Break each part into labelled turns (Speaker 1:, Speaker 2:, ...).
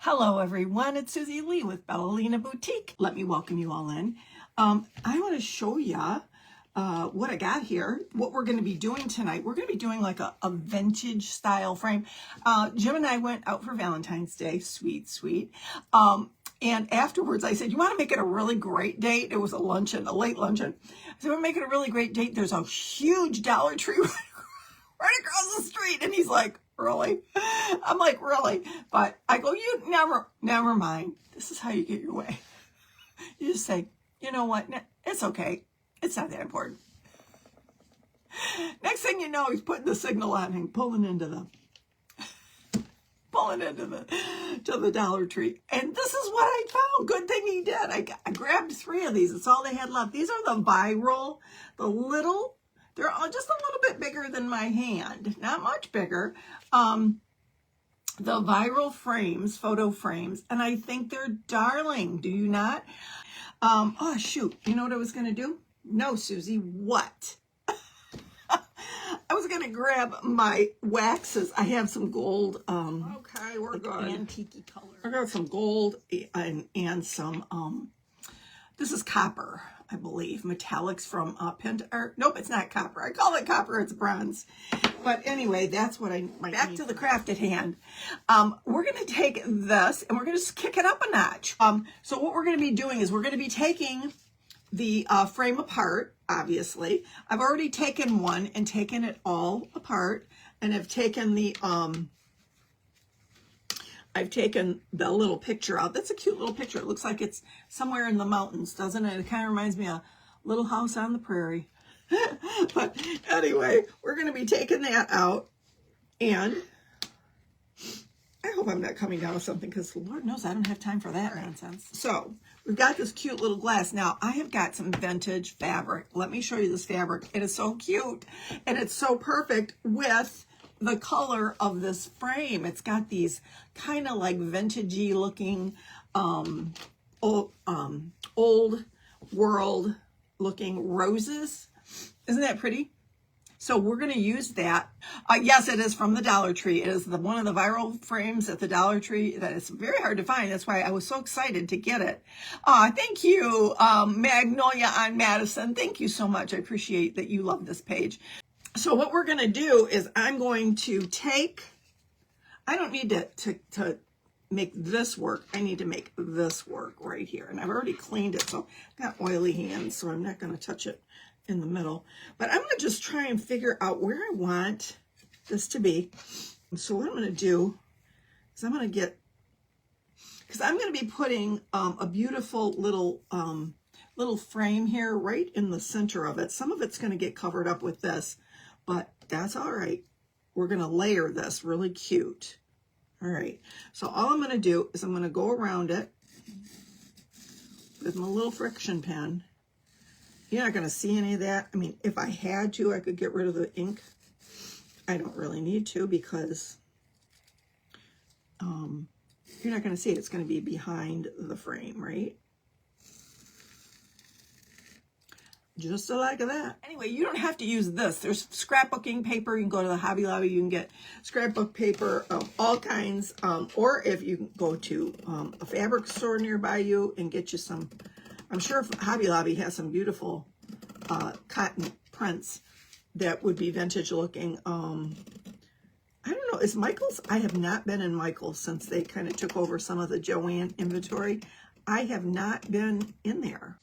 Speaker 1: Hello everyone, it's Susie Lee with Bellalina Boutique. Let me welcome you all in. I want to show you what I got here, what we're going to be doing tonight. We're going to be doing like a vintage style frame. Jim and I went out for Valentine's Day, sweet. And afterwards I said, you want to make it a really great date? It was a luncheon, a late luncheon. I said, we're making a really great date. There's a huge Dollar Tree right across the street. And he's like, really? I'm like, really? But I go, you never mind. This is how you get your way. You just say, you know what? It's okay. It's not that important. Next thing you know, he's putting the signal on and pulling into the to the Dollar Tree. And this is what I found. Good thing he did. I grabbed 3 of these. It's all they had left. These are the viral, the little. They're just a little bit bigger than my hand, not much bigger. The viral frames, photo frames, and I think they're darling. Do you not? Oh, shoot. You know what I was going to do? No, Susie, what? I was going to grab my waxes. I have some gold. Okay, we're like good. Antique color. I got some gold and some, this is copper, I believe. Metallics from nope, it's not copper. I call it copper, it's bronze. But anyway, that's what I might back to the craft at hand. We're going to take this and we're going to kick it up a notch. So what we're going to be doing is we're going to be taking the frame apart, obviously. I've already taken one and taken it all apart, and I've taken the little picture out. That's a cute little picture. It looks like it's somewhere in the mountains, doesn't it? It kind of reminds me of Little House on the Prairie. But anyway, we're going to be taking that out, and I hope I'm not coming down with something, because Lord knows I don't have time for that nonsense. So we've got this cute little glass. Now I have got some vintage fabric. Let me show you this fabric. It is so cute, and it's so perfect with the color of this frame. It's got these kind of like vintagey looking, old world looking roses. Isn't that pretty? So we're going to use that. Yes, it is from the Dollar Tree. It is one of the viral frames at the Dollar Tree that is very hard to find. That's why I was so excited to get it. Thank you, Magnolia on Madison. Thank you so much. I appreciate that you love this page. So what we're going to do is I'm going to take, I don't need to make this work. I need to make this work right here. And I've already cleaned it, so I've got oily hands, so I'm not going to touch it in the middle. But I'm going to just try and figure out where I want this to be. So what I'm going to do is I'm going to get, because I'm going to be putting a beautiful little frame here right in the center of it. Some of it's going to get covered up with this, but that's all right. We're going to layer this really cute. All right. So all I'm going to do is I'm going to go around it with my little friction pen. You're not going to see any of that. I mean, if I had to, I could get rid of the ink. I don't really need to, because you're not going to see it. It's going to be behind the frame, right? Just like that. Anyway, you don't have to use this. There's scrapbooking paper. You can go to the Hobby Lobby. You can get scrapbook paper of all kinds. Or if you can go to a fabric store nearby you and get you some. I'm sure Hobby Lobby has some beautiful cotton prints that would be vintage looking. I don't know. Is Michael's? I have not been in Michael's since they kind of took over some of the Joann inventory. I have not been in there.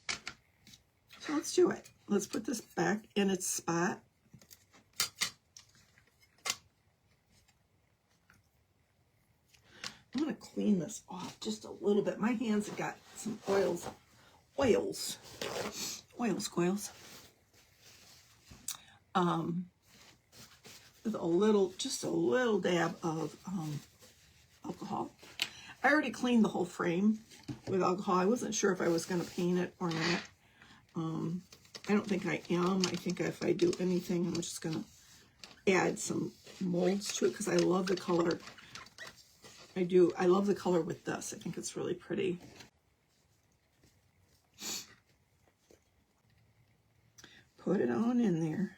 Speaker 1: So let's do it. Let's put this back in its spot. I'm going to clean this off just a little bit. My hands have got some oil squoils. With just a little dab of alcohol. I already cleaned the whole frame with alcohol. I wasn't sure if I was going to paint it or not. I don't think I am. I think if I do anything, I'm just going to add some molds to it, because I love the color. I love the color with this. I think it's really pretty. Put it on in there.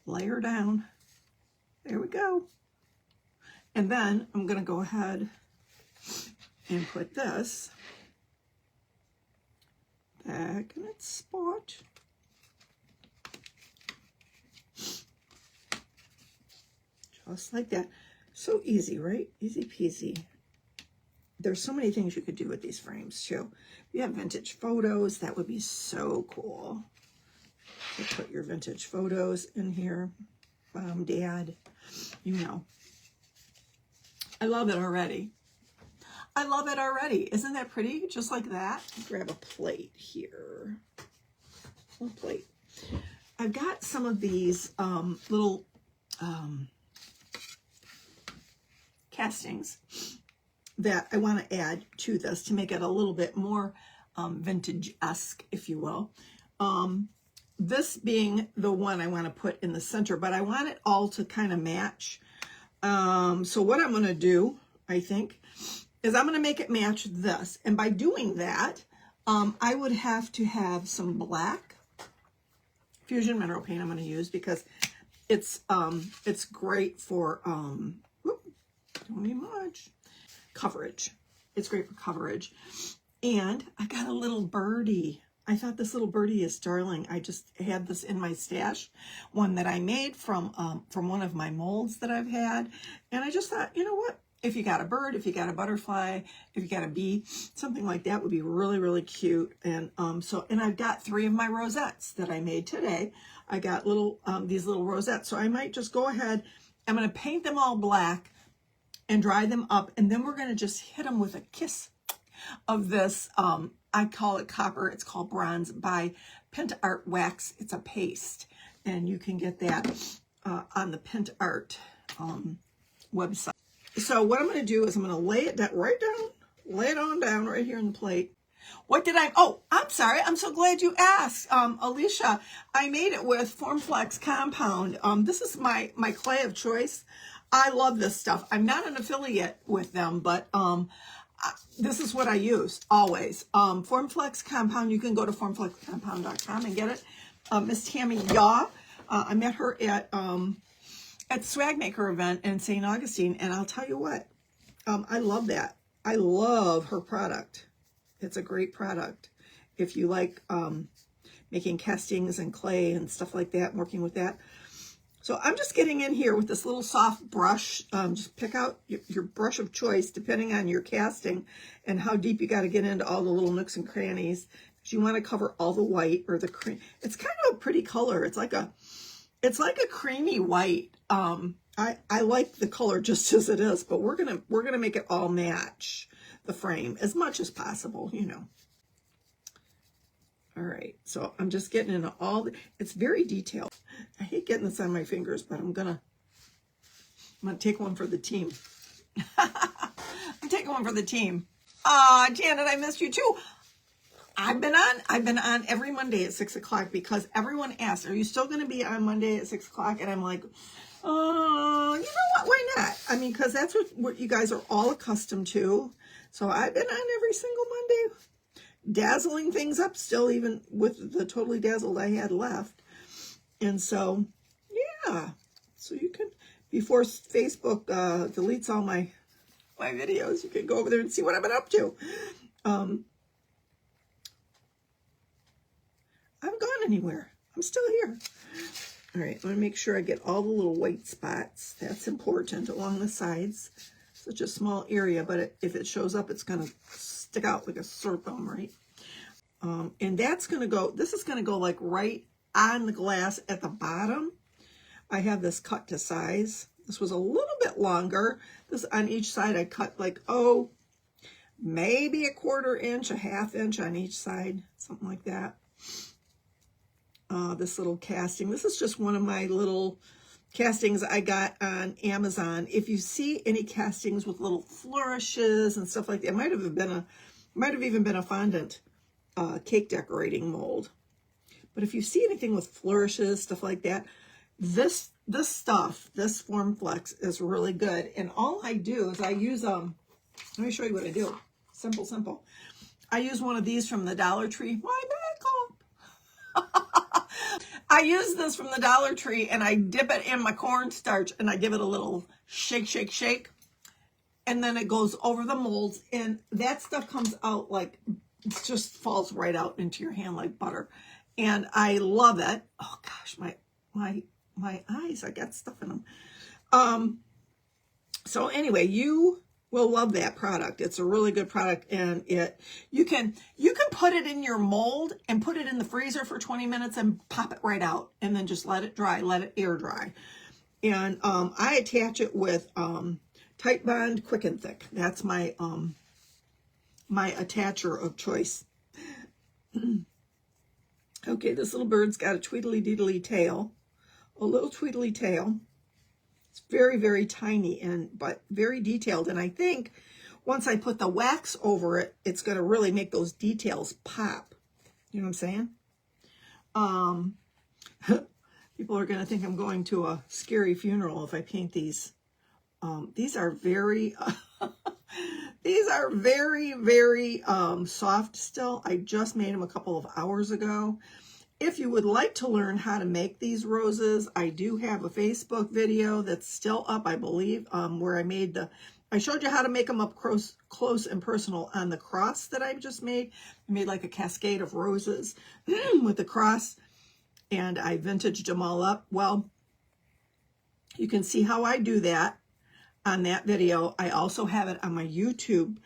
Speaker 1: Layer down. There we go. And then I'm going to go ahead and put this back in its spot. Just like that. So easy, right? Easy peasy. There's so many things you could do with these frames too. If you have vintage photos, that would be so cool. You put your vintage photos in here. Mom, Dad, you know. I love it already. I love it already. Isn't that pretty? Just like that. Grab a plate here. A plate. I've got some of these little castings that I want to add to this to make it a little bit more vintage-esque, if you will. This being the one I want to put in the center, but I want it all to kind of match. So what I'm going to do, I think, is I'm going to make it match this. And by doing that, I would have to have some black Fusion mineral paint I'm going to use because it's great for, don't need much, coverage. It's great for coverage. And I got a little birdie. I thought this little birdie is darling. I just had this in my stash, one that I made from one of my molds that I've had. And I just thought, you know what? If you got a bird, if you got a butterfly, if you got a bee, something like that would be really, really cute. And and I've got 3 of my rosettes that I made today. I got little these little rosettes. So I might just go ahead. I'm going to paint them all black and dry them up. And then we're going to just hit them with a kiss of this. I call it copper. It's called bronze by Pint Art Wax. It's a paste. And you can get that on the Pint Art website. So what I'm going to do is I'm going to lay it down, lay it on down right here in the plate. What did I, oh, I'm sorry. I'm so glad you asked. Alicia, I made it with Formflex Compound. This is my clay of choice. I love this stuff. I'm not an affiliate with them, but this is what I use always. Formflex Compound, you can go to formflexcompound.com and get it. Miss Tammy Yaw, I met her at Swag Maker event in St. Augustine, and I'll tell you what, I love that. I love her product. It's a great product. If you like making castings and clay and stuff like that, working with that. So I'm just getting in here with this little soft brush. Just pick out your brush of choice depending on your casting and how deep you got to get into all the little nooks and crannies. Because you want to cover all the white or the cream. It's kind of a pretty color. It's like a creamy white. I like the color just as it is, but we're gonna make it all match the frame as much as possible, you know. All right, so I'm just getting into all the, it's very detailed. I hate getting this on my fingers, but I'm gonna take one for the team. I'm taking one for the team. Janet, I missed you too. I've been on every Monday at 6 o'clock because everyone asks, are you still going to be on Monday at 6 o'clock? And I'm like, you know what? Why not? I mean, because that's what you guys are all accustomed to. So I've been on every single Monday, dazzling things up still, even with the Totally Dazzled I had left. And so, yeah. So you can, before Facebook deletes all my videos, you can go over there and see what I've been up to. I haven't gone anywhere. I'm still here. All right, I'm going to make sure I get all the little white spots. That's important along the sides. Such a small area, but if it shows up, it's going to stick out like a sore thumb, right? And that's going to go, this is going to go like right on the glass at the bottom. I have this cut to size. This was a little bit longer. This on each side, I cut like, maybe a 1/4 inch, a 1/2 inch on each side, something like that. This little casting. This is just one of my little castings I got on Amazon. If you see any castings with little flourishes and stuff like that, it might have even been a fondant cake decorating mold. But if you see anything with flourishes, stuff like that, this stuff, this Formflex is really good. And all I do is I use let me show you what I do. Simple. I use one of these from the Dollar Tree. My backup. I use this from the Dollar Tree and I dip it in my cornstarch and I give it a little shake. and then it goes over the molds, and that stuff comes out like, it just falls right out into your hand like butter. And I love it. Oh gosh, my eyes, I got stuff in them. So anyway, you will love that product. It's a really good product, and you can put it in your mold and put it in the freezer for 20 minutes and pop it right out, and then just let it dry, let it air dry. And I attach it with Tight Bond Quick and Thick. That's my my attacher of choice. Okay, this little bird's got a tweedly deedly tail, a little tweedly tail. It's very, very tiny, but very detailed. And I think once I put the wax over it, it's going to really make those details pop. You know what I'm saying? People are going to think I'm going to a scary funeral if I paint these. These are very, these are very, very soft still. I just made them a couple of hours ago. If you would like to learn how to make these roses, I do have a Facebook video that's still up, I believe, where I showed you how to make them up close and personal on the cross that I just made. I made like a cascade of roses with the cross, and I vintaged them all up. Well, you can see how I do that on that video. I also have it on my YouTube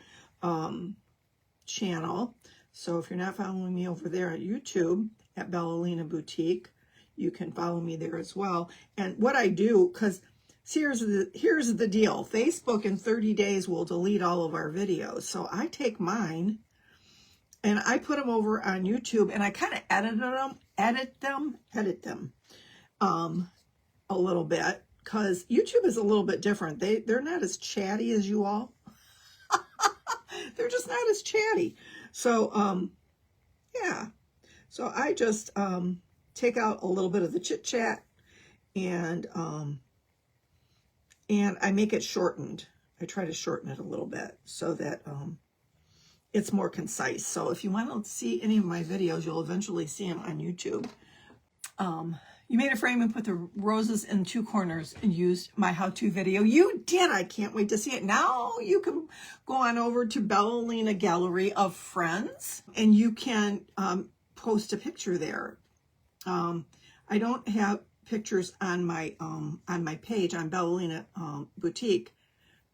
Speaker 1: channel. So if you're not following me over there at YouTube, at Bellalina Boutique, you can follow me there as well. And what I do, because here's the deal. Facebook in 30 days will delete all of our videos. So I take mine and I put them over on YouTube, and I kind of edit them a little bit, because YouTube is a little bit different. They're not as chatty as you all. They're just not as chatty. So, yeah. So I just take out a little bit of the chit chat, and I make it shortened. I try to shorten it a little bit so that it's more concise. So if you want to see any of my videos, you'll eventually see them on YouTube. You made a frame and put the roses in 2 corners and used my how-to video. You did. I can't wait to see it. Now you can go on over to Bellalina Gallery of Friends, and you can post a picture there. I don't have pictures on my page on Bellalina Boutique,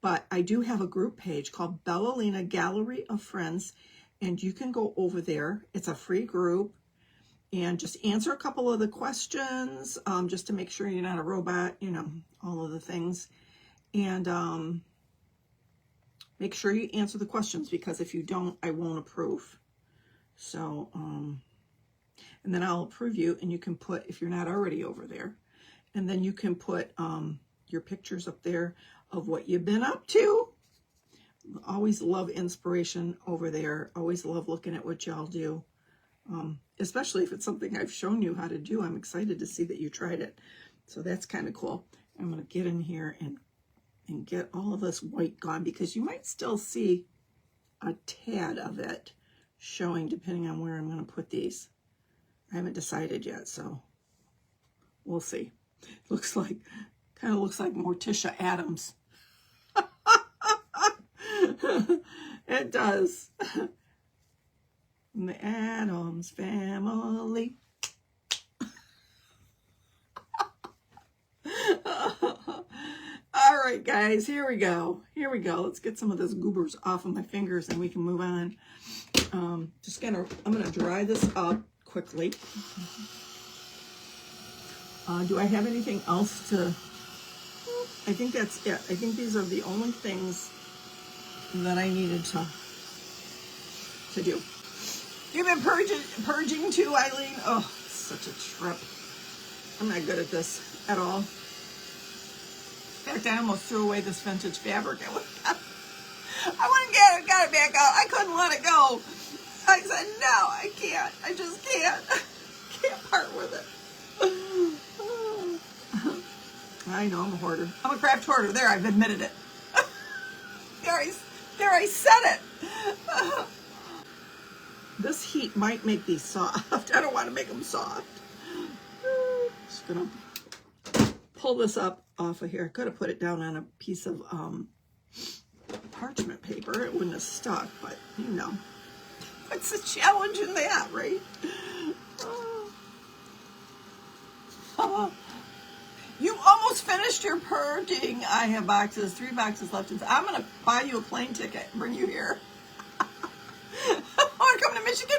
Speaker 1: but I do have a group page called Bellalina Gallery of Friends, and you can go over there. It's a free group, and just answer a couple of the questions, just to make sure you're not a robot, you know, all of the things. And make sure you answer the questions, because if you don't, I won't approve. So, and then I'll approve you, and you can put, if you're not already over there, and then you can put your pictures up there of what you've been up to. Always love inspiration over there. Always love looking at what y'all do. Especially if it's something I've shown you how to do. I'm excited to see that you tried it. So that's kind of cool. I'm going to get in here and get all of this white gone, because you might still see a tad of it showing depending on where I'm going to put these. I haven't decided yet, so we'll see. Kind of looks like Morticia Addams. It does. The Addams Family. All right, guys, here we go. Here we go. Let's get some of those goobers off of my fingers, and we can move on. I'm gonna dry this up quickly. Do I have anything else to? I think that's it. I think these are the only things that I needed to do. You've been purging too, Eileen? Oh, it's such a trip. I'm not good at this at all. In fact, I almost threw away this vintage fabric. I went and got it back out. I couldn't let it go. I said, no, I can't. I just can't. Can't part with it. I know, I'm a hoarder. I'm a craft hoarder. There, I've admitted it. There I said it. This heat might make these soft. I don't want to make them soft. Just gonna pull this up off of here. I could have put it down on a piece of paper, it wouldn't have stuck, but you know, what's the challenge in that, right? You almost finished your purging. I have boxes, 3 boxes left. I'm going to buy you a plane ticket and bring you here. Want to come to Michigan?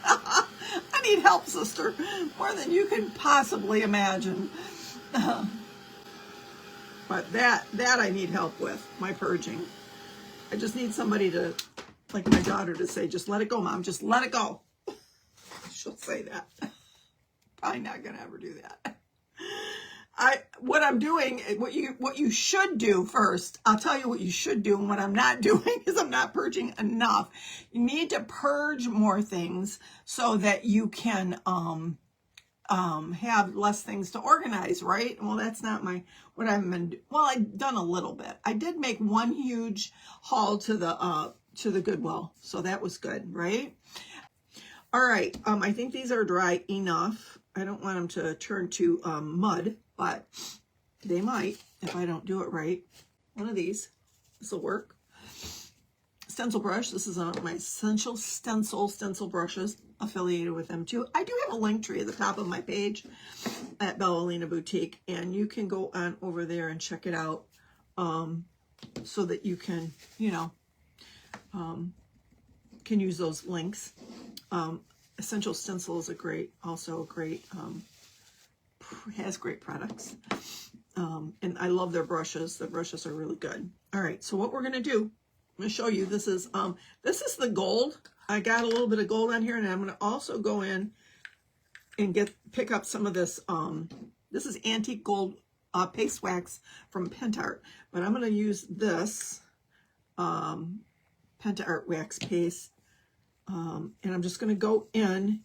Speaker 1: I need help, sister, more than you can possibly imagine. But that I need help with, my purging. I just need somebody to, like my daughter, to say, just let it go, Mom. Just let it go. She'll say that. Probably not going to ever do that. What I'm doing, what you should do first, I'll tell you what you should do, and what I'm not doing is I'm not purging enough. You need to purge more things so that you can have less things to organize, right? Well, that's not what I've been. Well, I've done a little bit. I did make one huge haul to the Goodwill, so that was good, right? All right, I think these are dry enough. I don't want them to turn to mud, but they might if I don't do it right. One of these, this will work. Stencil brush. This is my Essential stencil brushes, affiliated with them too. I do have a link tree at the top of my page at Bellolina Boutique, and you can go on over there and check it out, so that you can, you know, can use those links. Essential Stencil is also a great, has great products. And I love their brushes. The brushes are really good. All right, so what we're going to do, I'm going to show you, this is the gold. I got a little bit of gold on here, and I'm going to also go in and pick up some of this. This is antique gold paste wax from Pentart, but I'm going to use this Pentart wax paste. And I'm just going to go in.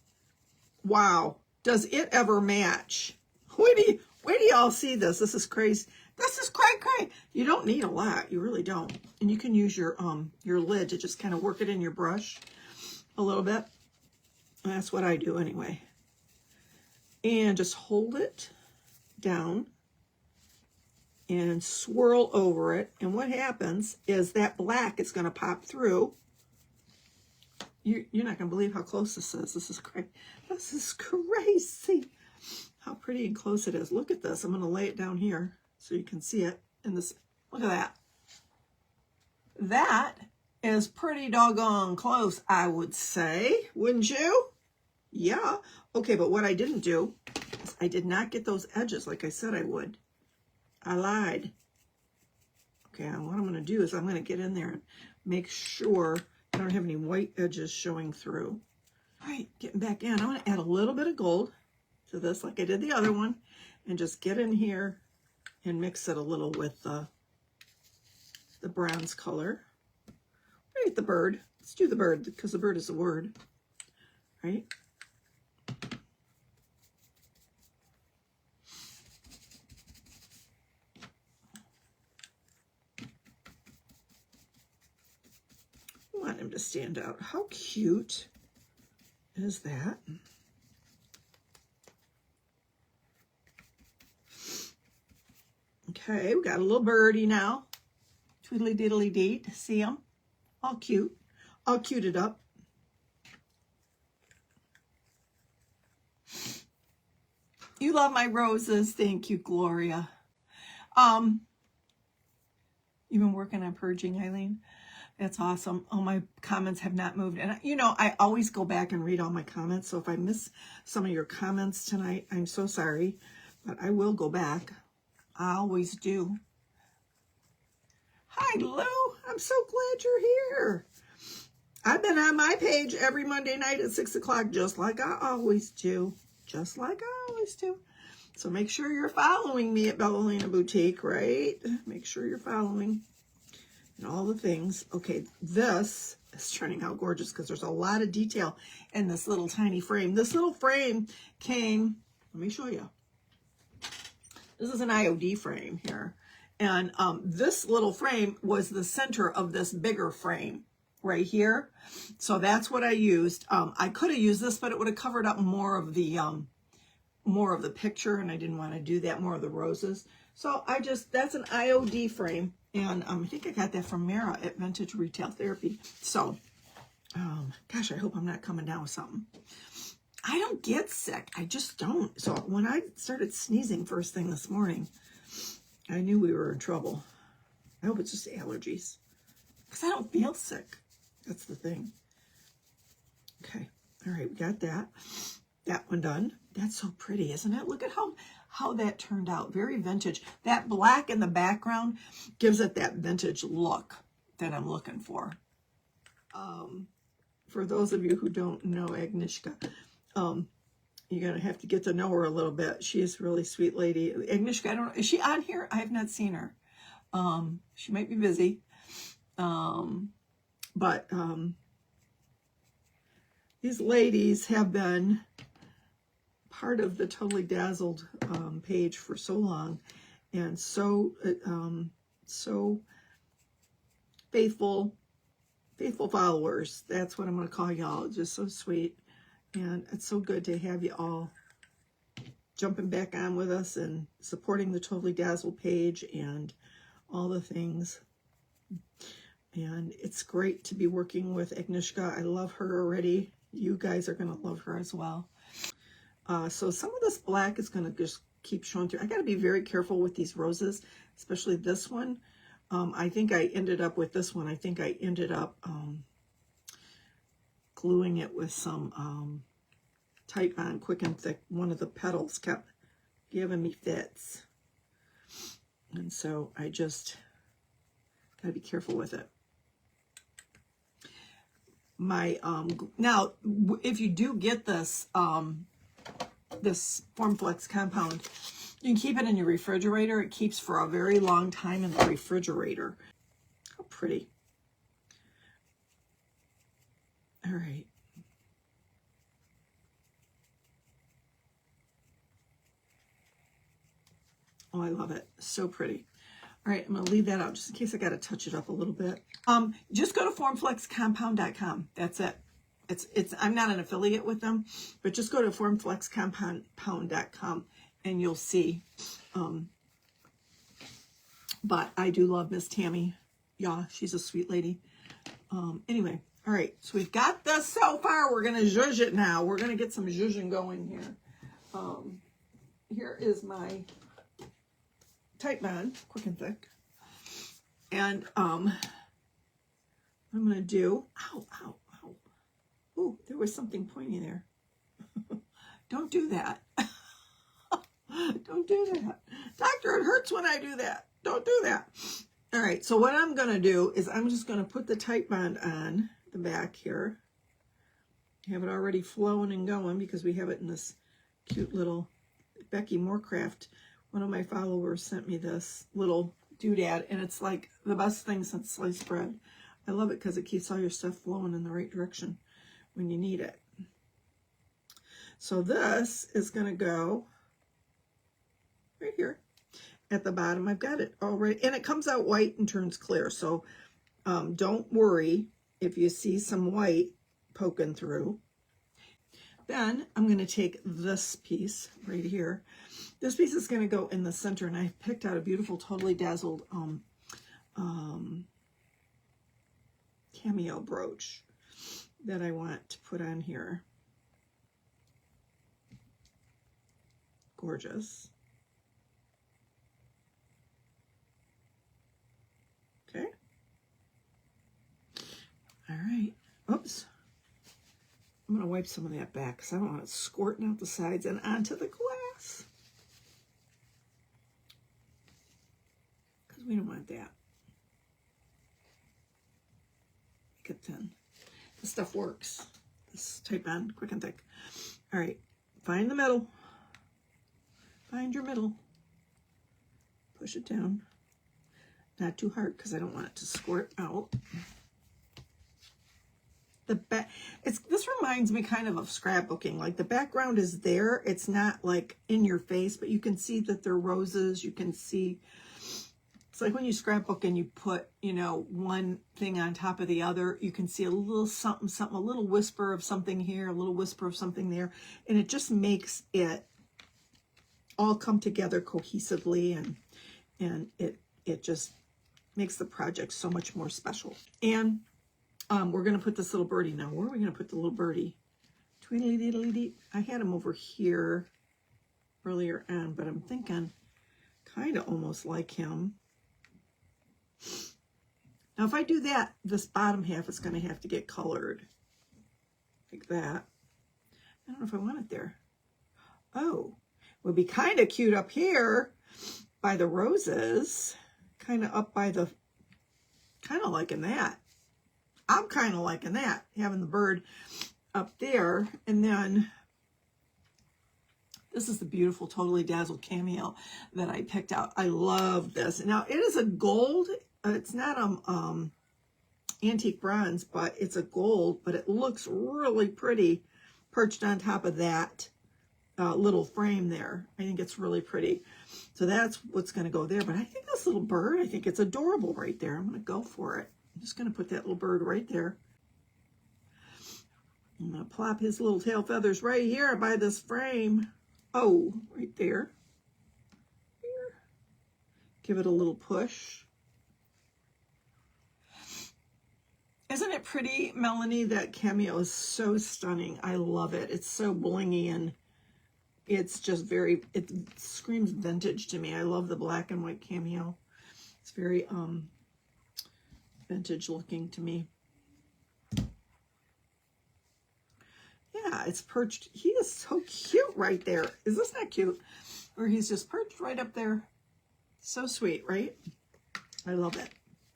Speaker 1: Wow. Does it ever match? Wait do y'all see this? This is crazy. This is cray. You don't need a lot. You really don't. And you can use your lid to just kind of work it in your brush a little bit. That's what I do anyway. And just hold it down and swirl over it. And what happens is that black is going to pop through. You're not going to believe how close this is. This is crazy. This is crazy. How pretty and close it is. Look at this. I'm going to lay it down here so you can see it. In this. Look at that. That is pretty doggone close, I would say. Wouldn't you? Yeah. Okay, but what I didn't do is I did not get those edges like I said I would. I lied. Okay, and what I'm going to do is I'm going to get in there and make sure I don't have any white edges showing through. All right, getting back in. I'm going to add a little bit of gold to this like I did the other one, and just get in here and mix it a little with the bronze color. Right, the bird. Let's do the bird because the bird is the word, right? I want him to stand out. How cute is that? Okay, we got a little birdie now. Twiddly diddly dee. See him? All cute. All cuted up. You love my roses. Thank you, Gloria. You've been working on purging, Eileen? That's awesome. Oh, my comments have not moved. And, you know, I always go back and read all my comments. So if I miss some of your comments tonight, I'm so sorry. But I will go back. I always do. Hi, Lou. I'm so glad you're here. I've been on my page every Monday night at 6 o'clock, just like I always do. Just like I always do. So make sure you're following me at Bellolina Boutique, right? Make sure you're following. And all the things. Okay, this is turning out gorgeous because there's a lot of detail in this little tiny frame. This little frame came, let me show you. This is an IOD frame here. And this little frame was the center of this bigger frame right here. So that's what I used. I could have used this, but it would have covered up more of the picture, and I didn't want to do that, more of the roses. So that's an IOD frame. And I think I got that from Mara at Vintage Retail Therapy. So, gosh, I hope I'm not coming down with something. I don't get sick. I just don't. So when I started sneezing first thing this morning, I knew we were in trouble. I hope it's just allergies. Because I don't feel sick. That's the thing. Okay. All right, we got that. That one done. That's so pretty, isn't it? Look at how that turned out. Very vintage. That black in the background gives it that vintage look that I'm looking for. For those of you who don't know Agnieszka, you're going to have to get to know her a little bit. She is a really sweet lady. Agnieszka, I don't know. Is she on here? I have not seen her. She might be busy. But these ladies have been part of the Totally Dazzled page for so long, and so faithful followers. That's what I'm going to call y'all. Just so sweet, and it's so good to have you all jumping back on with us and supporting the Totally Dazzled page and all the things. And it's great to be working with Agnieszka. I love her already. You guys are going to love her as well. So some of this black is going to just keep showing through. I got to be very careful with these roses, especially this one. I think I ended up with this one. I think I ended up gluing it with some Tight Bond Quick and Thick. One of the petals kept giving me fits. And so I just got to be careful with it. My now, if you do get this this Formflex compound, you can keep it in your refrigerator. It keeps for a very long time in the refrigerator. How pretty. All right. Oh, I love it. So pretty. All right, I'm going to leave that out just in case I got to touch it up a little bit. Just go to formflexcompound.com. That's it. I'm not an affiliate with them, but just go to formflexcompound.com and you'll see. But I do love Miss Tammy. Yeah, she's a sweet lady. Anyway, all right. So we've got this so far. We're going to zhuzh it now. We're going to get some zhuzhing going here. Here is my Tight Bond, Quick and Thick. And I'm going to do, ow. Ooh, there was something pointy there. Don't do that. Don't do that. Doctor, it hurts when I do that. Don't do that. All right, so what I'm going to do is I'm just going to put the Tight Bond on the back here. Have it already flowing and going because we have it in this cute little Becky Moorcraft. One of my followers sent me this little doodad, and it's like the best thing since sliced bread. I love it because it keeps all your stuff flowing in the right direction when you need it. So this is going to go right here at the bottom. I've got it already, and it comes out white and turns clear. So don't worry if you see some white poking through. Then I'm going to take this piece right here. This piece is going to go in the center, and I picked out a beautiful Totally Dazzled cameo brooch that I want to put on here. Gorgeous. Okay. All right. Oops. I'm going to wipe some of that back because I don't want it squirting out the sides and onto the glass. Because we don't want that. Make it thin. This stuff works. This Tight Bond, Quick and Thick. All right. Find the middle. Find your middle. Push it down. Not too hard because I don't want it to squirt out. This reminds me kind of scrapbooking. Like the background is there. It's not like in your face, but you can see that they're roses. You can see, it's like when you scrapbook and you put, you know, one thing on top of the other, you can see a little something, a little whisper of something here, a little whisper of something there. And it just makes it all come together cohesively. And and it just makes the project so much more special. And we're going to put this little birdie now. Where are we going to put the little birdie? Tweedly-deedly-dee. I had him over here earlier on, but I'm thinking kind of almost like him. Now, if I do that, this bottom half is going to have to get colored like that. I don't know if I want it there. Oh, it would be kind of cute up here by the roses, kind of up by the, kind of liking that. I'm kind of liking that, having the bird up there. And then this is the beautiful Totally Dazzled cameo that I picked out. I love this. Now, it is a gold. It's not antique bronze, but it's a gold, but it looks really pretty perched on top of that little frame there. I think it's really pretty. So that's what's going to go there. But I think this little bird, I think it's adorable right there. I'm going to go for it. I'm just going to put that little bird right there. I'm going to plop his little tail feathers right here by this frame. Oh, right there. Here. Give it a little push. Isn't it pretty, Melanie? That cameo is so stunning. I love it. It's so blingy and it's just very, it screams vintage to me. I love the black and white cameo. It's very vintage looking to me. Yeah, it's perched. He is so cute right there. Is this not cute? Or he's just perched right up there. So sweet, right? I love it.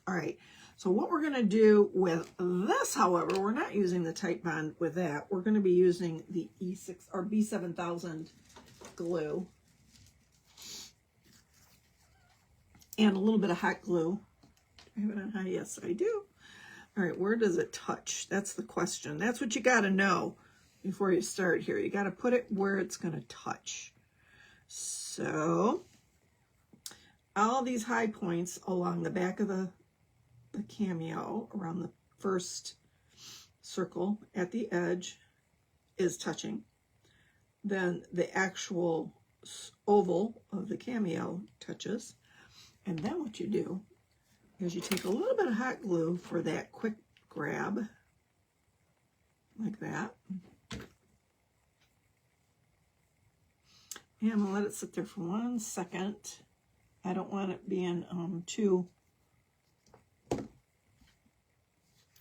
Speaker 1: All right. So what we're going to do with this, however, we're not using the tight bond with that. We're going to be using the E6 or B7000 glue and a little bit of hot glue. Do I have it on high? Yes, I do. All right, where does it touch? That's the question. That's what you got to know before you start here. You got to put it where it's going to touch. So all these high points along the back of the cameo around the first circle at the edge is touching. Then the actual oval of the cameo touches. And then what you do is you take a little bit of hot glue for that quick grab, like that. And I'm going to let it sit there for 1 second. I don't want it being too...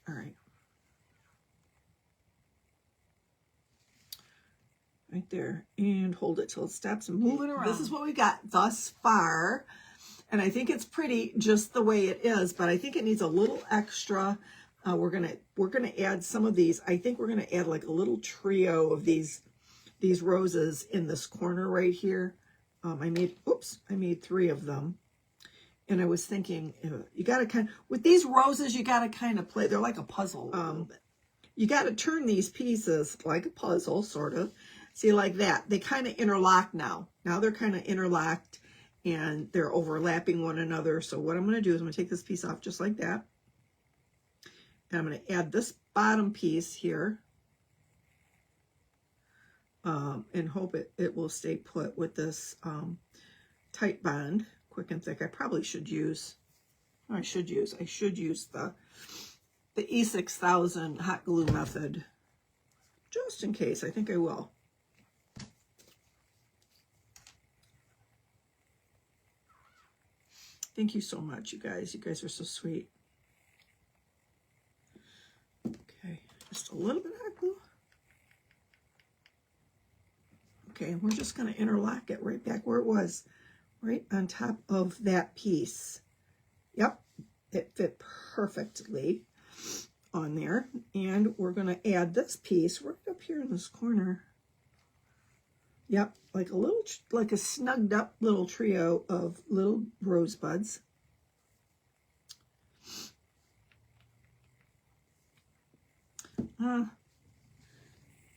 Speaker 1: All right. Right there. And hold it till it stops moving around. This is what we got thus far. And I think it's pretty just the way it is, but I think it needs a little extra. We're gonna add some of these. I think we're gonna add like a little trio of these roses in this corner right here. I made 3 of them. And I was thinking, you got to kind of, with these roses, you got to kind of play, they're like a puzzle. You got to turn these pieces like a puzzle, sort of. See, like that. They kind of interlock now. Now they're kind of interlocked and they're overlapping one another. So what I'm going to do is I'm going to take this piece off just like that. And I'm going to add this bottom piece here. And hope it will stay put with this tight bond. Quick and thick. I probably should use, I should use the E6000 hot glue method, just in case. I think I will. Thank you so much, you guys. You guys are so sweet. Okay, just a little bit of hot glue. Okay, and we're just going to interlock it right back where it was. Right on top of that piece. Yep, it fit perfectly on there. And we're going to add this piece right up here in this corner. Yep, like a snugged up little trio of little rosebuds.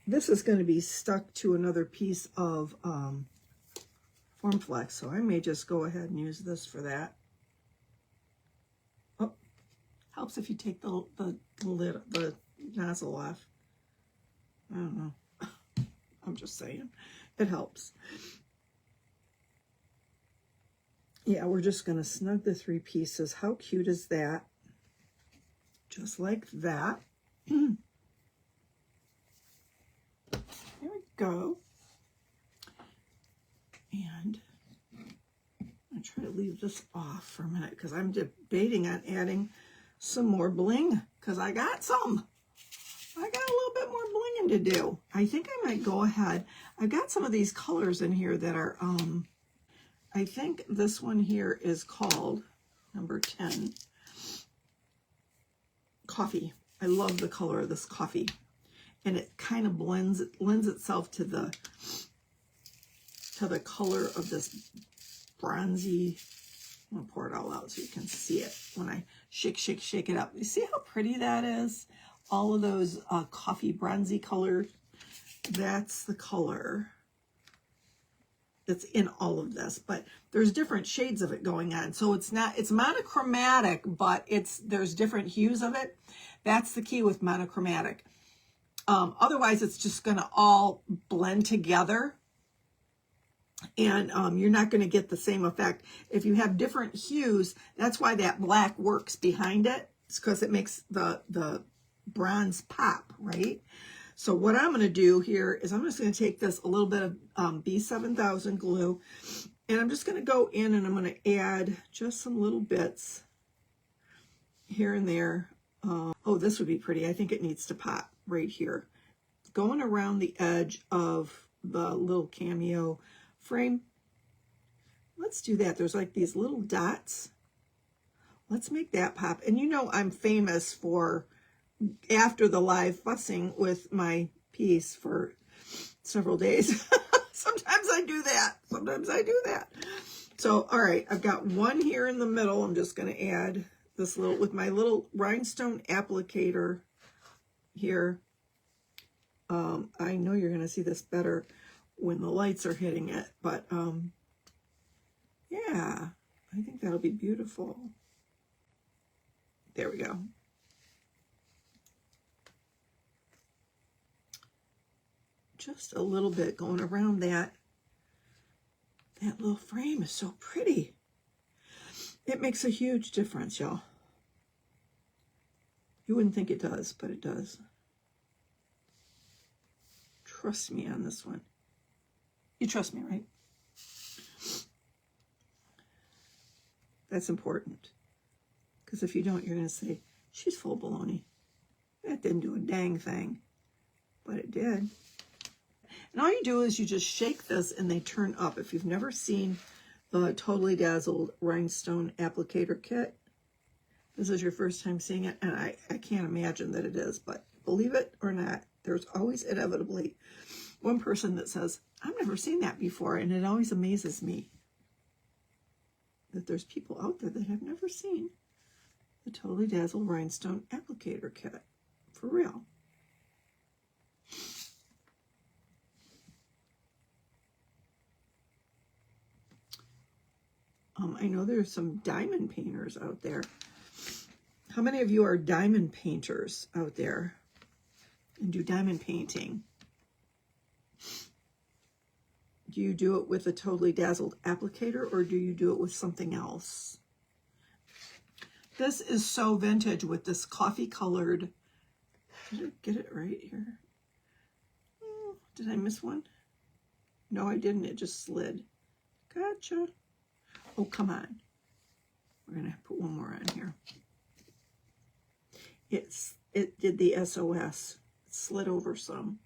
Speaker 1: This is going to be stuck to another piece of Form Flex, so I may just go ahead and use this for that. Oh, helps if you take the lid, the nozzle off. I don't know. I'm just saying, it helps. Yeah, we're just going to snug the 3 pieces. How cute is that? Just like that. There we go. And I'm try to leave this off for a minute because I'm debating on adding some more bling because I got some. I got a little bit more blinging to do. I think I might go ahead. I've got some of these colors in here that are, I think this one here is called number 10, coffee. I love the color of this coffee. And it kind of lends itself to the color of this bronzy. I'm gonna pour it all out so you can see it when I shake it up. You see how pretty that is? All of those coffee bronzy colors. That's the color that's in all of this, but there's different shades of it going on. So it's monochromatic, but there's different hues of it. That's the key with monochromatic. Otherwise, it's just going to all blend together, and you're not going to get the same effect. If you have different hues, that's why that black works behind it. It's because it makes the bronze pop, right? So what I'm going to do here is I'm just going to take this, a little bit of B7000 glue, and I'm just going to go in and I'm going to add just some little bits here and there. Oh, this would be pretty. I think it needs to pop right here. Going around the edge of the little cameo frame. Let's do that. There's like these little dots. Let's make that pop. And you know I'm famous for, after the live, fussing with my piece for several days. Sometimes I do that. Sometimes I do that. So, all right, I've got one here in the middle. I'm just going to add this little, with my little rhinestone applicator here. I know you're going to see this better when the lights are hitting it, but yeah, I think that'll be beautiful. There we go. Just a little bit going around that. That little frame is so pretty. It makes a huge difference, y'all. You wouldn't think it does, but it does. Trust me on this one. You trust me, right? That's important. Because if you don't, you're going to say, she's full of baloney. That didn't do a dang thing. But it did. And all you do is you just shake this and they turn up. If you've never seen the Totally Dazzled Rhinestone Applicator Kit, this is your first time seeing it, and I can't imagine that it is, but believe it or not, there's always inevitably one person that says, I've never seen that before, and it always amazes me that there's people out there that have never seen the Totally Dazzled Rhinestone Applicator Kit. For real. I know there's some diamond painters out there. How many of you are diamond painters out there and do diamond painting? Do you do it with a Totally Dazzled applicator, or do you do it with something else? This is so vintage with this coffee colored. Did I get it right here? Oh, did I miss one? No, I didn't. It just slid. Gotcha. Oh, come on. We're going to put one more on here. It did the SOS. It slid over some.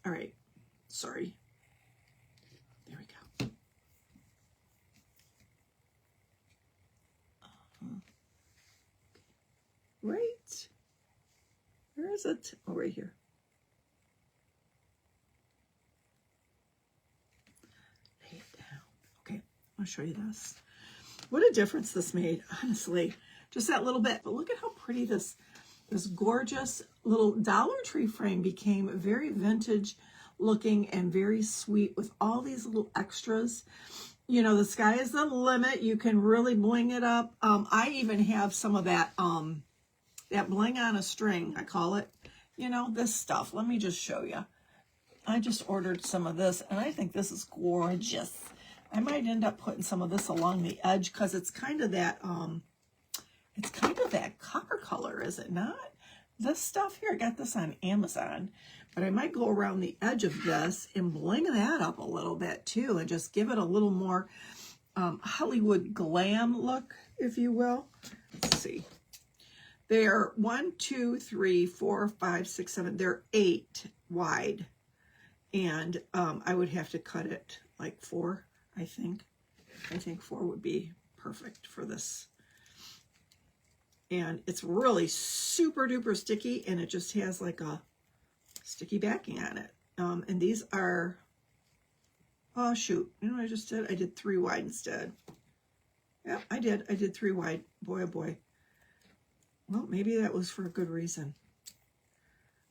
Speaker 1: All right. Sorry. There we go. Right. Where is it? Oh, right here. Lay it down. Okay. I'll show you this. What a difference this made, honestly. Just that little bit. But look at how pretty this gorgeous little Dollar Tree frame became. Very vintage looking and very sweet with all these little extras. You know, the sky is the limit. You can really bling it up. I even have some of that that bling on a string, I call it. You know, this stuff. Let me just show you. I just ordered some of this, and I think this is gorgeous. I might end up putting some of this along the edge because it's kind of that copper color, is it not? This stuff here, I got this on Amazon, but I might go around the edge of this and bling that up a little bit too, and just give it a little more Hollywood glam look, if you will. Let's see. They're 1, 2, 3, 4, 5, 6, 7. They're 8 wide, and I would have to cut it like 4. I think 4 would be perfect for this. And it's really super duper sticky, and it just has like a sticky backing on it. And these are, oh shoot, you know what I just did? I did 3 wide instead. Yeah, I did 3 wide. Boy, oh boy. Well, maybe that was for a good reason.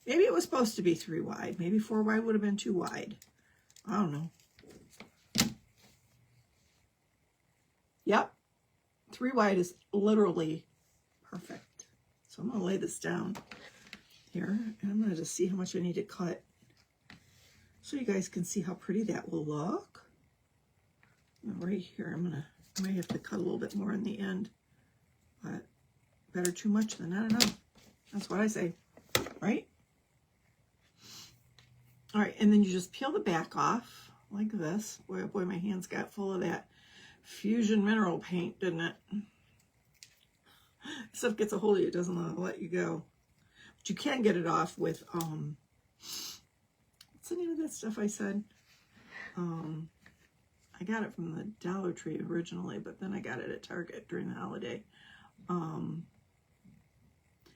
Speaker 1: Maybe it was supposed to be 3 wide. Maybe 4 wide would have been too wide. I don't know. Yep, 3 wide is literally perfect. So I'm going to lay this down here, and I'm going to just see how much I need to cut so you guys can see how pretty that will look. And right here, I might have to cut a little bit more in the end, but better too much than not enough. That's what I say, right? All right, and then you just peel the back off like this. Boy, oh boy, my hands got full of that Fusion mineral paint, didn't it? Stuff gets a hold of you, it doesn't let you go. But you can get it off with, what's the name of that stuff I said? I got it from the Dollar Tree originally, but then I got it at Target during the holiday.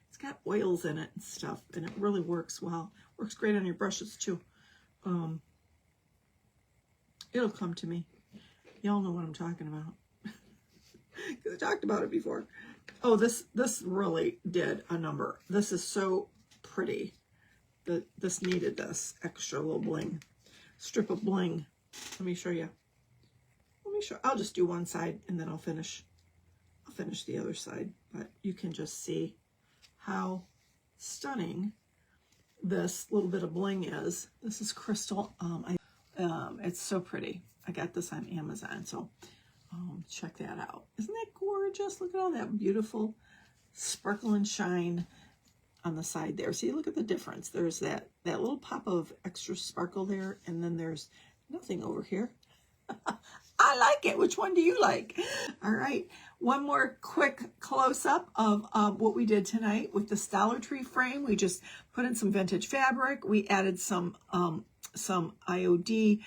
Speaker 1: It's got oils in it and stuff, and it really works well. Works great on your brushes too. It'll come to me. Y'all know what I'm talking about. Because I talked about it before. Oh, this really did a number. This is so pretty. This needed this extra little bling. Strip of bling. Let me show you. I'll just do one side and then I'll finish the other side. But you can just see how stunning this little bit of bling is. This is crystal. It's so pretty. I got this on Amazon, so check that out. Isn't that gorgeous? Look at all that beautiful sparkle and shine on the side there. See, look at the difference. There's that little pop of extra sparkle there, and then there's nothing over here. I like it. Which one do you like? All right. One more quick close-up of what we did tonight with this Dollar Tree frame. We just put in some vintage fabric. We added some IOD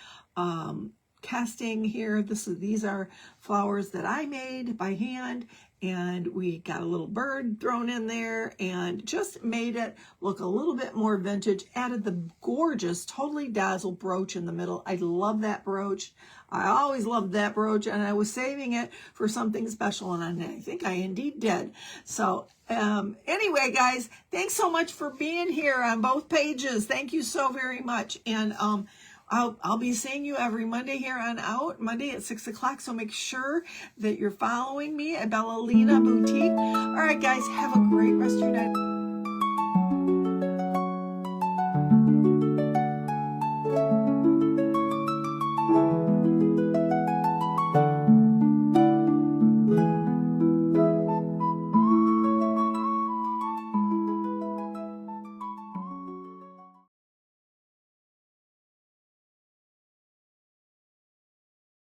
Speaker 1: casting here. These are flowers that I made by hand, and we got a little bird thrown in there and just made it look a little bit more vintage. Added the gorgeous Totally Dazzled brooch in the middle. I love that brooch. I always loved that brooch, and I was saving it for something special, and I think I indeed did. So anyway, guys, thanks so much for being here on both pages. Thank you so very much. And I'll be seeing you every Monday here on out, Monday at 6 o'clock. So make sure that you're following me at Bellalina Boutique. All right, guys, have a great rest of your night.